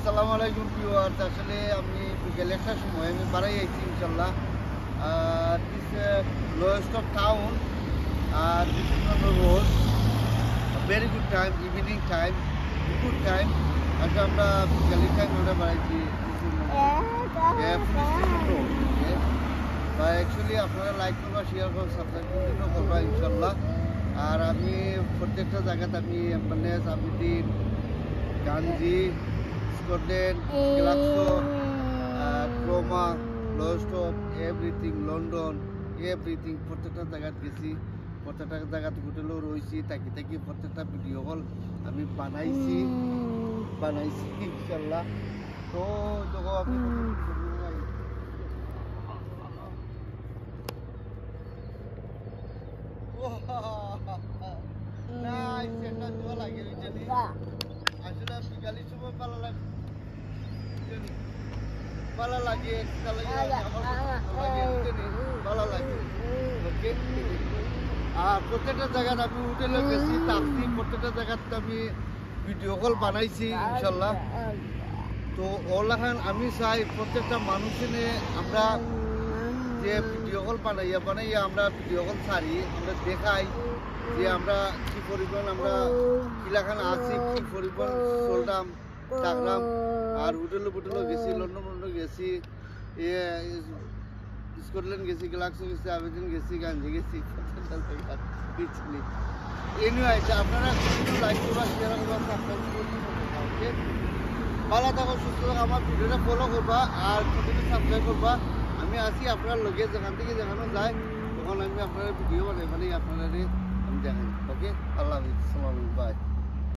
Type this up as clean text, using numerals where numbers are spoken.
আসসালামু আলাইকুম ভিউয়ার্স। আসলে আমি বিকেল একটার সময় আমি বাড়াই আইছি ইনশাল্লাহ। This Lowestoft town, this is on the road. Very good time, evening time, good time. আজকে আমরা বিকেলের টাইম আমরা বাড়াইছি অ্যাকচুয়ালি আপনারা লাইক করবা, শেয়ার করবা, সাবস্ক্রাইব করবা ইনশাল্লাহ। আর আমি প্রত্যেকটা জায়গাতে আমি এম্বানেস, আবিদিন, গান্ধী, Scotland, Glasgow, Cromer, Lowestoft, everything, London, everything প্রত্যেকটা জায়গাত গেছি। প্রত্যেকটা জায়গাত হোটেলও রয়েছি, থাকি থাকি প্রত্যেকটা ভিডিও কল আমি বানাইছি ইনশাল্লাহ। তো যখন আমি আসলে বিকালের সময় ভালো লাগে, ভালো লাগে, ভালো লাগে। ওকে, আর প্রত্যেকটা জায়গায় আমি হোটেলে গেছি, থাকছি, প্রত্যেকটা জায়গাতে আমি ভিডিও কল বানাইছি ইনশাল্লাহ। তো ওলাখান আমি চাই প্রত্যেকটা মানুষে নিয়ে আমরা যে ভিডিও কল বানাইয়া আমরা ভিডিও কল ছাড়ি, আমরা দেখাই যে আমরা কি পরিমাণ আমরা এলাকান আছি, কি পরিমাণ চলতাম থাকলাম। আর হোটেলও গেছি, লন্ডন গেছি, স্কটল্যান্ড গেছি, গ্লাসগো গেছি, আবেদিন গেছি, গান্ধী গেছি, এনিওয়ে আপনারা লাইক করবা, শেয়ার করবা, সাবস্ক্রাইব করবা। ভালো থাকো, সুস্থ থাকো, আমার ভিডিওটা ফলো করবা আর চ্যানেলটা সাবস্ক্রাইব করবা। আমি আছি আপনার লগে, যেখান থেকে দেখানো যায় তখন আমি আপনার ভিডিও বানাই আপনারা আমি দেখাই। ওকে, আল্লাহ হাফিজ, আসসালামু আলাইকুম, বাই।